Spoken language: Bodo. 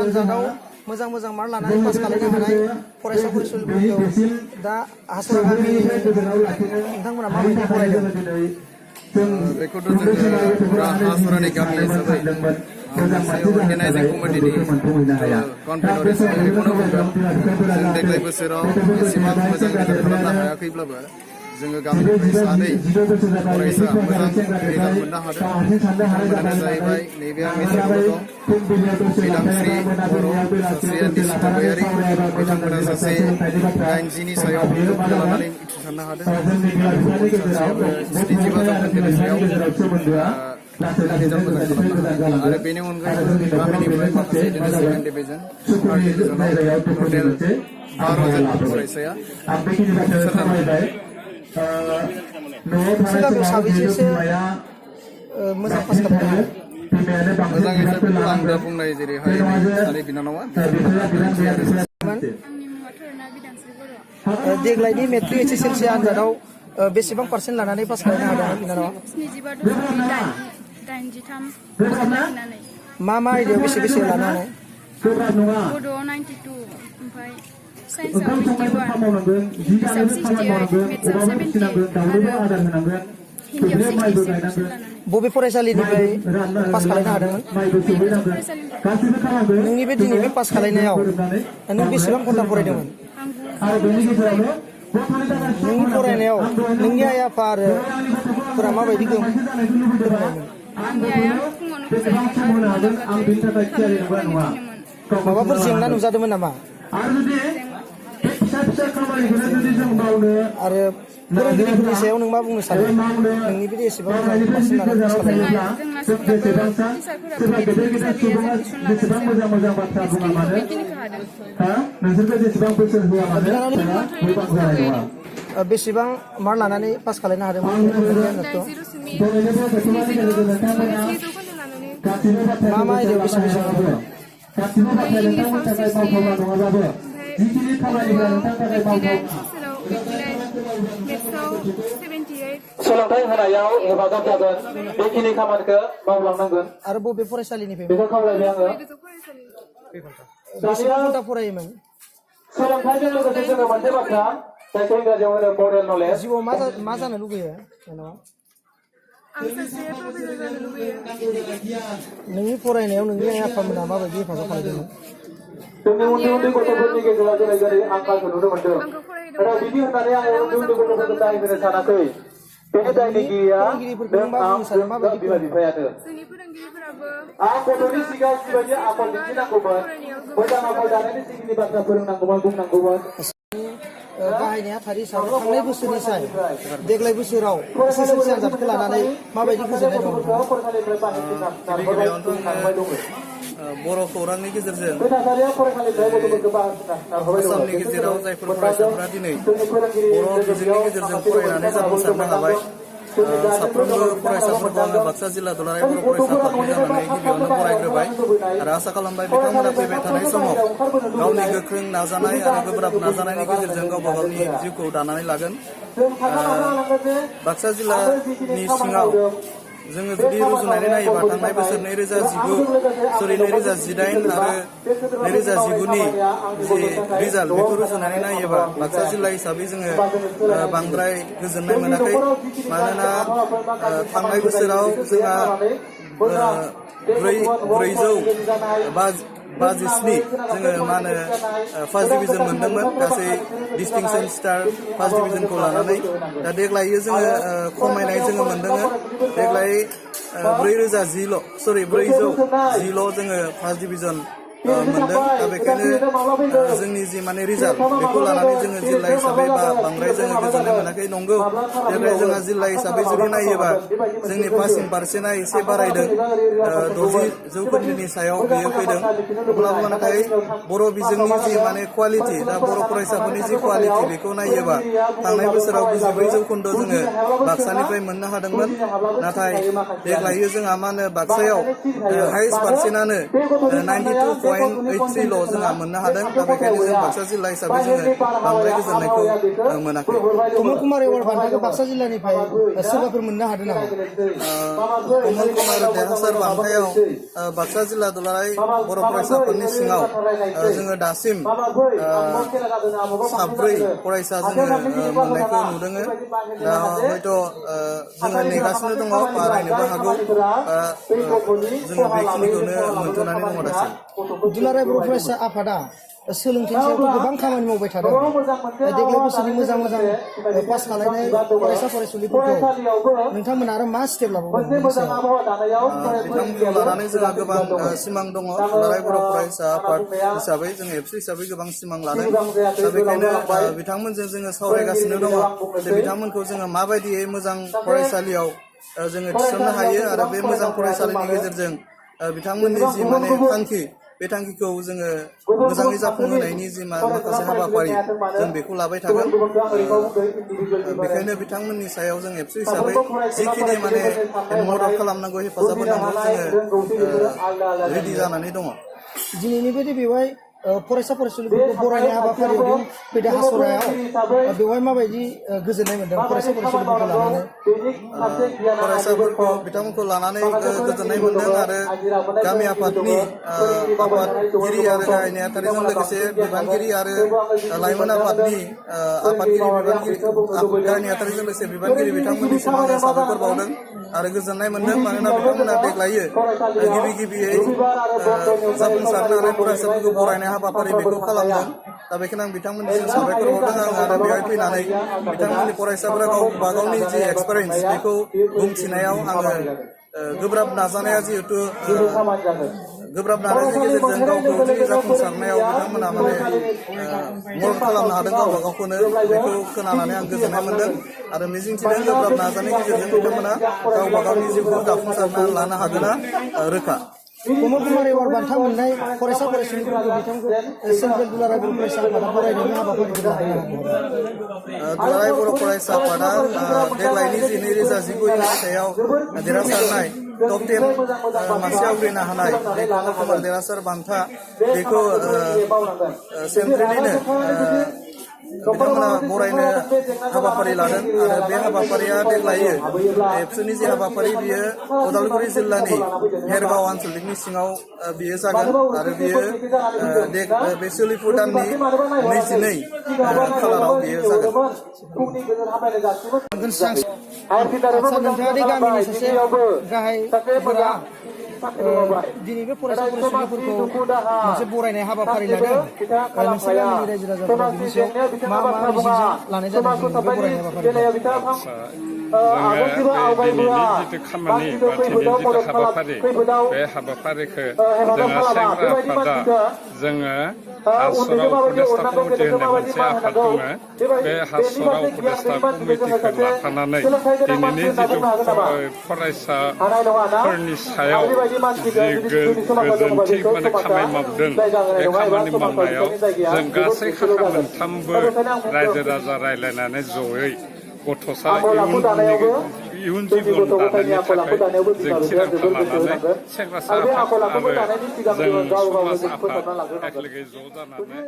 आनजादाव मोजां मोजां मार्क लानानै पास खालामनो हानाय फरायसा फरायसुलिफोरखौ दा हासुरा गामिनि नोंथांमोना माबायदि फरायदों? बेखौथ' जोङो फुरा हासुरानि गामि हिसाबै मोनसे अर्गेनाइजिं कमिटिनि कनभेनर हिसाबै बेखौनो बुंगोन जों देग्लाय बोसोराव एसेबां मोजां रिजाल्ट खालामनो हायाखैब्लाबो जोङो गामिनिफ्राय सानै फरायसा मोजां रिजाल्ट मोननो हादों। बिथांमोनानो जाहैबाय नैबे आंनि सेरावनो दं बिदांस्रि बर', सासेया निसित गयारि, बिथांमोना सासे 90नि सायाव जौखोन्दो लानानै उथ्रिसारनो हादों आरो गुबुन सासेयाबो 75 जौखोन्दोनि सायाव रिजाल्ट मोजां खालामनो हादों। आरो बेनि अनगायैबो गामिनिफ्राय माखासे बिदिनो सेकेन्ड डिभिजन, थार्ड डिभिजनाव टटेल 12 जन फरायसाया उथ्रिसार जादों। सिगाङाव साबेसेसो मोजां पास खालामनो हादों? मोजां हिसाबैथ' आं दा बुंनाय जेरैहाय सानै बिनानावा देग्लायनि मेट्रिक HSLC आनजादाव बेसेबां पार्सेन्ट लानानै पास खालामनो हादों बिनानावा? 72.83 मा आयदायाव बेसे लानानै? बड'आव 92 ओमफ्राय साइन्सआव 51, इंलिसाव 68, मेथ्सआव 70 आरो हिन्दीआव 66 लानानै। बबे फरायसालिनिफ्राय पास खालामनो हादोंमोन? नोंनि बे दिनै बे पास खालामनायाव नों बेसेबां घन्टा फरायदोंमोन? नोंनि फरायनायाव नोंनि आइ आफा आरो फोरा माबायदि गोहोम फोरमायनायमोन? माबाफोर जेंना नुजादोंमोन नामा? आरो फोरोंगिरिफोरनि सायाव नों मा बुंनो सानो? नोंनि बिदि एसेबां पार्सेन्ट लानानै पास खालामनाय बेसेबां मार्क लानानै पास खालामनो हादोंमोन? मा आयदायाव बेसे सोलोंथाइ होनायाव हेफाजाब जागोन बेखिनि खामानिखौ मावलांनांगोन। आरो बबे फरायसालिनिफ्राय बेखौ खावलायबाय आङो। बेसेबां घन्टा फरायोमोन? सोलोंथाइजों लोगोसे जोङो मोनसे बाथ्रा जायखौ इंराजियाव होनो मरेल नलेज। जिउआव मा जानो लुगैयो? नोंनि फरायनायाव नोंनि आइ आफामोना माबायदि हेफाजाब खालामदोंमोन? जोंनि उन्दै गथ'फोरनि गेजेराव जेरै आंखालखौ नुनो मोनदों। नाथाय बिदि होननानै आङो उन्दै गथ'फोरखौ दाय होनो सानाखै। बेनि दायनिगिरिया नों, आं, बिमा बिफायानो। आं गथ'नि सिगाङाव जिबायदि आखल दिन्थिनांगौमोन, मोजां आखल दानायनि सिगांनि बाथ्रा फोरोंनांगौमोन, बुंनांगौमोन। बाहायनाया थार हिसाबै थांनाय बोसोरनिफ्राय देग्लाय बोसोराव SSLC आनजादखौ लानानै माबायदि गोजोननाय दं? बर' खौरांनि गेजेरजों आसामनि गेजेराव जायफोर फरायसाफोरा दिनै बर' बिजोंनि गेजेरजों फरायनानै जाफुंसारनो हाबाय, साफ्रोमबो फरायसाफोरखौ आङो बाक्सा जिल्ला दुलाराय बर' फरायसा आफादनि जानानै गिबियावनो बरायग्रोबाय आरो आसा खालामबाय बिथांमोना फैबाय थानाय समाव गावनि गोख्रों नाजानाय आरो गोब्राब नाजानायनि गेजेरजों गावबा गावनि जिउखौ दानानै लागोन। बाक्सा जिल्लानि सिङाव जोङो जुदि रुजुनानै नायोबा थांनाय बोसोर 2018 आरो 2019नि जि रिजाल्ट बेखौ रुजुनानै नायोबा बाक्सा जिल्ला हिसाबै जोङो बांद्राय गोजोननाय मोनाखै। मानोना थांनाय बोसोराव जोंहा 427 जोङो मा होनो फार्स्ट डिभिजन मोनदोंमोन, गासै डिस्टिंसन स्टार फार्स्ट डिभिजनखौ लानानै। दा देग्लाय जोङो खमायनाय जोङो मोनदों। देग्लाय 410 जोङो फार्स्ट डिभिजन मोनदों। दा बेखायनो जोंनि जि माने रिजाल्ट बेखौ लानानै जोङो जिल्ला हिसाबै बा बांद्राय जोङो गोजोननाय मोनाखै। नंगौ, देग्लाय जोंहा जिल्ला हिसाबै जुदि नायोबा जोंनि पासिं पार्सेन्टआ एसे बारायदों, 60% सायाव बेयो फैदों। अब्लाबो नाथाय बर' बिजोंनि जि माने क्वालिटि, दा बर' फरायसाफोरनि जि क्वालिटि बेखौ नायोबा थांनाय बोसोराव 92% जोङो बाक्सानिफ्राय मोननो हादोंमोन। नाथाय देग्लाय जोंहा मा होनो बाक्सायाव हाइस्ट पार्सेन्टआनो 92.8 0.83 ल' जोंहा मोननो हादों दा बेखायनो जों बाक्सा जिल्ला हिसाबै जोङो बांद्राय गोजोननायखौ मोनाखै कमल कुमार एवार्ड बान्थाखौ बाक्सा जिल्लानिफ्राय सोरबाफोर मोननो हादों नामा कमल कुमार देरहासार बान्थायाव बाक्सा जिल्ला दुलाराय बर' फरायसाफोरनि सिङाव जोङो दासिम 4 फरायसा जोङो मोननायखौ नुदों दा हयथ' जोङो नेगासिनो दङ बारायनोबो हागौ जोङो बेखिनिखौनो मोनथ'नानै दङ दासिम दुलाराय बर' फरायसा आफादा सोलोंथाइनि सायावथ' गोबां खामानि मावबाय थादों देग्लाय बोसोरनि मोजां पास खालामनाय फरायसा फरायसुलिफोरखौ नोंथांमोना आरो मा स्टेप लाबावगोन बिथांमोनखौ लानानै जोंहा गोबां सिमां दङ दुलाराय बर' फरायसा आफाद हिसाबै जों एबसु हिसाबै गोबां सिमां लादों दा बेखायनो बिथांमोनजों जोङो सावरायगासिनो दङ जे बिथांमोनखौ जोङो माबायदियै मोजां फरायसालियाव जोङो थिसननो हायो आरो बे मोजां फरायसालिनि गेजेरजों बिथांमोननि जि माने थांखि बे थांखिखौ जोङो मोजाङै जाफुंहोनायनि जि माखासे हाबाफारि जों बेखौ लाबाय थागोन बेखायनो बिथांमोननि सायाव जों एबसु हिसाबै जिखिनि माने मदद खालामनांगौ हेफाजाब होनांगौ जोङो रेडि जानानै दङ दिनैनि बायदि बेवहाय फरायसा फरायसुलिफोरखौ बरायनाय हाबाफारियाव फैदा हासरायाव बेवहाय माबायदि गोजोननाय मोन्दों फरायसा फरायसुलिफोरखौ लानानै फरायसाफोरखौ बिथांमोनखौ लानानै गोजोननाय मोन्दों आरो गामि आफादनि आफादगिरि आरो गाहाय नेहाथारिजों लोगोसे बिबानगिरि आरो लाइमोन आफादनि आफादगिरि गाहाय नेहाथारिजों लोगोसे बिबानगिरि बिथांमोननिसिम आङो साबायखर बावदों आरो गोजोननाय मोन्दों मानोना बिथांमोना देग्लायो गिबियै जाफुंसारनो हानाय फरायसाफोरखौ बरायनाय हाबाफारि बेखौ खालामदों दा बेखायनो आं बिथांमोननिसिम साबायखर बावदों आं आरो बेवहाय फैनानै बिथांमोननि फरायसाफोरा गावबा गावनि जि एक्सपिरियेन्स बेखौ बुंथिनायाव आङो गोब्राब नाजानाया जिहेतु गोब्राब नाजानायनि गेजेरजों गावखौ जाफुंसारनायाव बिथांमोना माने मदद खालामनो हादों गावबा गावखौनो बेखौ खोनानानै आं गोजोननाय मोन्दों आरो मिजिंथिदों गोब्राब नाजानायनि गेजेरजों बिथांमोना गावबा गावनि जिउखौ जाफुंसारना लानो हागोना रोखा कमल कुमार एवार्ड बान्था मोननाय फरायसा फरायसुलिफोरखौ बिथांखौ सेन्ट्रेल दुलाराय बर' फरायसा आफादा बरायनायनि हाबाफारिखौ लादों दुलाराय बर' फरायसा आफादा देग्लायनि जि 2019 मायथाइयाव देरहासारनाय टप 10 मासि आवग्रिनो हानाय बे कमल कुमार देरहासार बान्था बेखौ सेन्ट्रेलनिनो बिथांमोना बरायनो हाबाफारि लादों आरो बे हाबाफारिया देग्लायो एबसुनि जि हाबाफारि बियो उदालगुरि जिल्लानि भेरगाव आन्सलिकनि सिङाव बियो जागोन आरो बियो बे सोलिफु दाननि 22 खालाराव बियो जागोन नोंथाङा गामिनि सासे गाहाय दिनै बे फरायसा फरायसुलिफोरखौ मोनसे बरायनाय हाबाफारि लादों नोंसोर गामिनि रायजो राजाफोरा बिनि सायाव मा मिजिंजों लानाय जादों बे बरायनाय हाबाफारिखौ जोङो दिनैनि जिथु खामानि बा दिनैनि जिथु हाबाफारि बे हाबाफारिखौ जोङो सेंग्रा आफादा जोङो हासरा उपदेष्टा कमिटि होननाय मोनसे आफाद दङ बे हासरा उपदेष्टा कमिटिखौ लाफानानै दिनैनि जिथु फरायसाफोरनि सायाव जि गोजोनथि माने खामानि मावदों बे खामानि मावनायाव जों गासै खाखा मोनथामबो रायजो राजा रायज्लायनानै जयै गथ'सा इयुन जिबन दानायनि थाखाय जों थिरांथा लानानै सेंग्रासा आफाद आरो जों समाज आफाद एखेलगे ज' जानानै